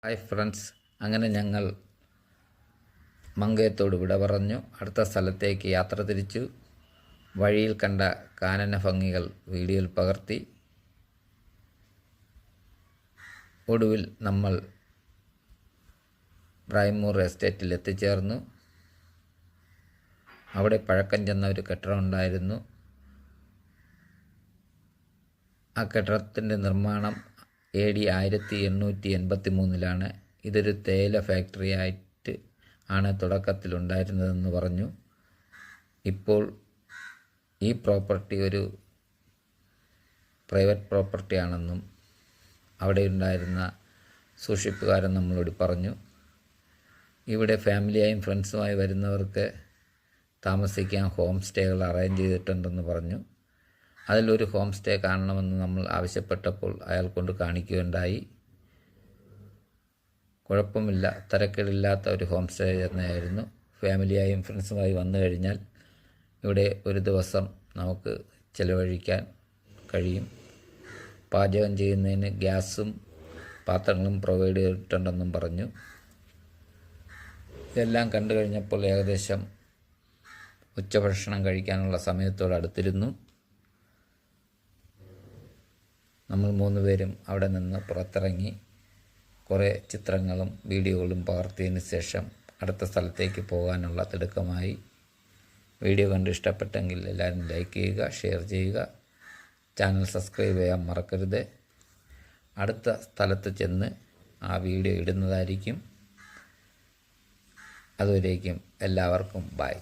Hi friends, അങ്ങനെ ഞങ്ങൾ മങ്കയത്തോട് വിട പറഞ്ഞു. അടുത്ത സ്ഥലത്തേക്ക് യാത്ര തിരിച്ചു. വഴിയിൽ കണ്ട കാനന ഭംഗികൾ വീഡിയോയിൽ പകർത്തി. ഒടുവിൽ നമ്മൾ ബ്രൈമൂർ എസ്റ്റേറ്റിൽ എത്തിച്ചേർന്നു. അവിടെ പഴക്കം ചെന്ന ഒരു കെട്ടിടമുണ്ടായിരുന്നു. ആ കെട്ടിടത്തിൻ്റെ നിർമ്മാണം AD 1883 ഇതൊരു തേയില ഫാക്ടറി ആയിട്ട് ആണ് തുടക്കത്തിലുണ്ടായിരുന്നതെന്ന് പറഞ്ഞു. ഇപ്പോൾ ഈ പ്രോപ്പർട്ടി ഒരു പ്രൈവറ്റ് പ്രോപ്പർട്ടി ആണെന്നും അവിടെ ഉണ്ടായിരുന്ന സൂക്ഷിപ്പുകാരൻ നമ്മളോട് പറഞ്ഞു. ഇവിടെ ഫാമിലിയായും ഫ്രണ്ട്സുമായി വരുന്നവർക്ക് താമസിക്കാൻ ഹോം സ്റ്റേകൾ അറേഞ്ച് ചെയ്തിട്ടുണ്ടെന്ന് പറഞ്ഞു. അതിലൊരു ഹോം സ്റ്റേ കാണണമെന്ന് നമ്മൾ ആവശ്യപ്പെട്ടപ്പോൾ അയാൾ കൊണ്ട് കാണിക്കുകയുണ്ടായി. കുഴപ്പമില്ല, തരക്കേടില്ലാത്ത ഒരു ഹോം സ്റ്റേ തന്നെയായിരുന്നു. ഫാമിലിയായും ഫ്രണ്ട്സുമായി വന്നു കഴിഞ്ഞാൽ ഇവിടെ ഒരു ദിവസം നമുക്ക് ചിലവഴിക്കാൻ കഴിയും. പാചകം ചെയ്യുന്നതിന് ഗ്യാസും പാത്രങ്ങളും പ്രൊവൈഡ് ചെയ്തിട്ടുണ്ടെന്നും പറഞ്ഞു. ഇതെല്ലാം കണ്ടു കഴിഞ്ഞപ്പോൾ ഏകദേശം ഉച്ചഭക്ഷണം കഴിക്കാനുള്ള സമയത്തോടടുത്തിരുന്നു. നമ്മൾ 3 പേരും അവിടെ നിന്ന് പുറത്തിറങ്ങി കുറേ ചിത്രങ്ങളും വീഡിയോകളും പകർത്തിയതിന് ശേഷം അടുത്ത സ്ഥലത്തേക്ക് പോകാനുള്ള തിടുക്കമായി. വീഡിയോ കണ്ട് ഇഷ്ടപ്പെട്ടെങ്കിൽ എല്ലാവരും ലൈക്ക് ചെയ്യുക, ഷെയർ ചെയ്യുക, ചാനൽ സബ്സ്ക്രൈബ് ചെയ്യാൻ മറക്കരുത്. അടുത്ത സ്ഥലത്ത് ചെന്ന് ആ വീഡിയോ ഇടുന്നതായിരിക്കും. അതുവരേക്കും എല്ലാവർക്കും ബൈ.